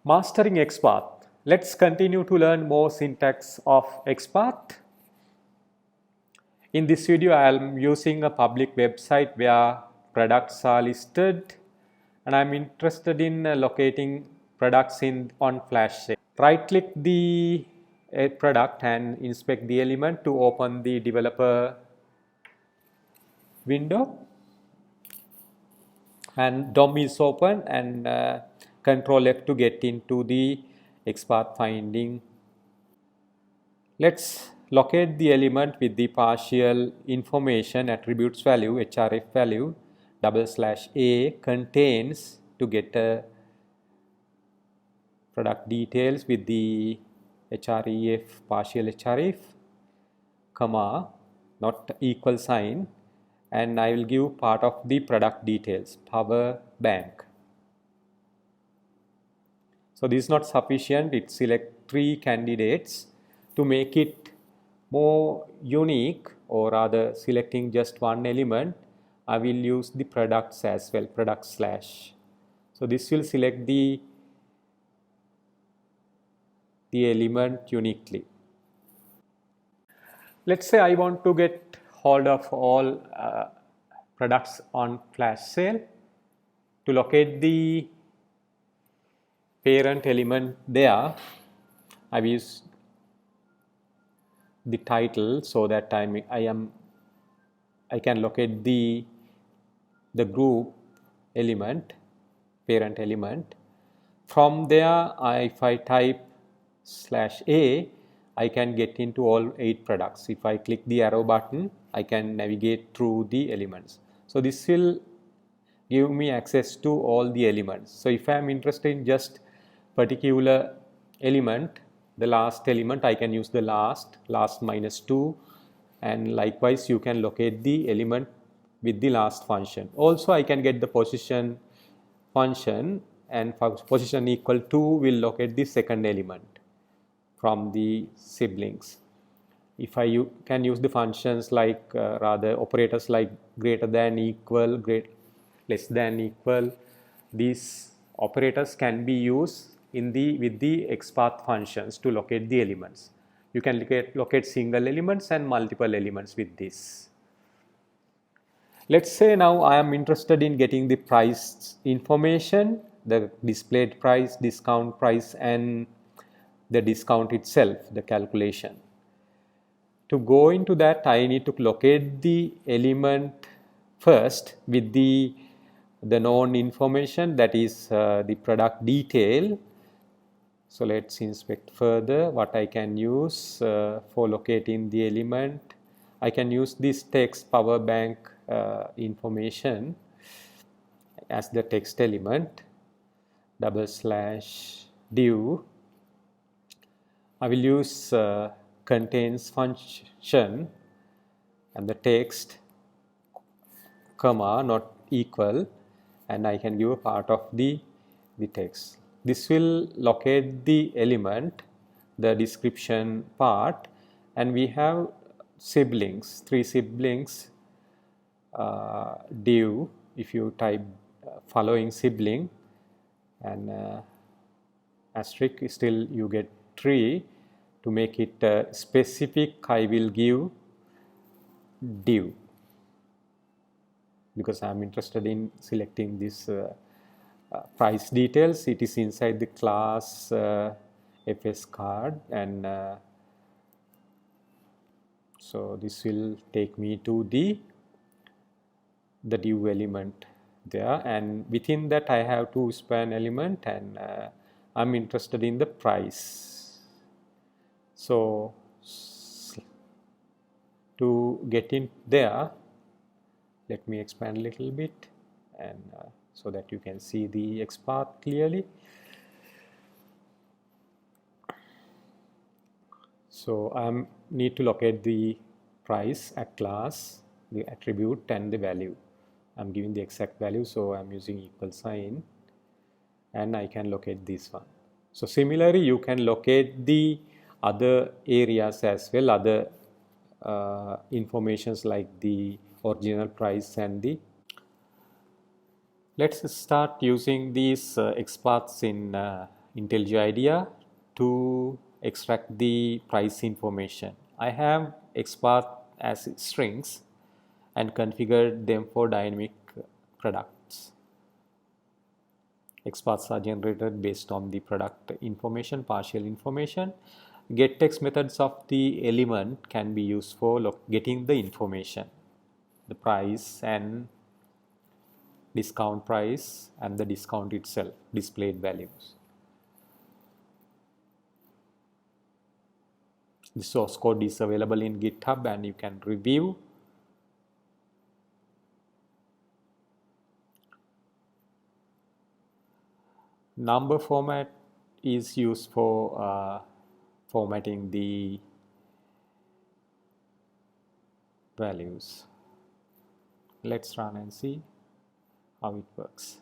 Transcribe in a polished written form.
Mastering XPath. Let's continue to learn more syntax of XPath. In this video, I am using a public website where products are listed, and I'm interested in locating products on flash sale. Right click the product and inspect the element to open the developer window, and DOM is open, and Control F to get into the XPath finding. Let's locate the element with the partial information attributes value href value /a contains to get product details with the href partial href comma not equal sign, and I will give part of the product details power bank. So this is not sufficient. It select 3 candidates. To make it more unique, or rather selecting just one element, I will use the products as well, product slash. So this will select the element uniquely. Let's say I want to get hold of all products on flash sale. To locate the parent element there, I will use the title so that I can locate the group element, parent element. From there, if I type /a, I can get into all 8 products. If I click the arrow button, I can navigate through the elements. So this will give me access to all the elements. So if I am interested in just particular element, the last element, I can use the last -2, and likewise you can locate the element with the last function. Also I can get the position function, and position equal to will locate the second element from the siblings. If I can use the functions like rather operators like greater than, equal, less than, equal, these operators can be used with the XPath functions to locate the elements. You can locate single elements and multiple elements with this. Let's say now I am interested in getting the price information, the displayed price, discount price, and the discount itself, the calculation. To go into that, I need to locate the element first with the known information, that is the product detail. So let's inspect further what I can use for locating the element. I can use this text power bank information as the text element, /div. I will use contains function and the text comma not equal, and I can give a part of the text. This will locate the element, the description part, and we have siblings, 3 siblings, div. If you type following sibling and asterisk, still you get 3. To make it specific, I will give div, because I am interested in selecting this price details. It is inside the class FS card, and so this will take me to the div element there, and within that I have to span element, and I'm interested in the price. So to get in there, let me expand a little bit, and so that you can see the XPath clearly. So I need to locate the price at class, the attribute, and the value. I'm giving the exact value, so I'm using equal sign, and I can locate this one. So similarly, you can locate the other areas as well, other informations like the original price and the. Let's start using these XPaths in IntelliJ IDEA to extract the price information. I have XPath as strings and configured them for dynamic products. XPaths are generated based on the product information, partial information. GetText methods of the element can be used for getting the information, the price and discount price and the discount itself, displayed values. The source code is available in GitHub and you can review. Number format is used for formatting the values. Let's run and see how it works.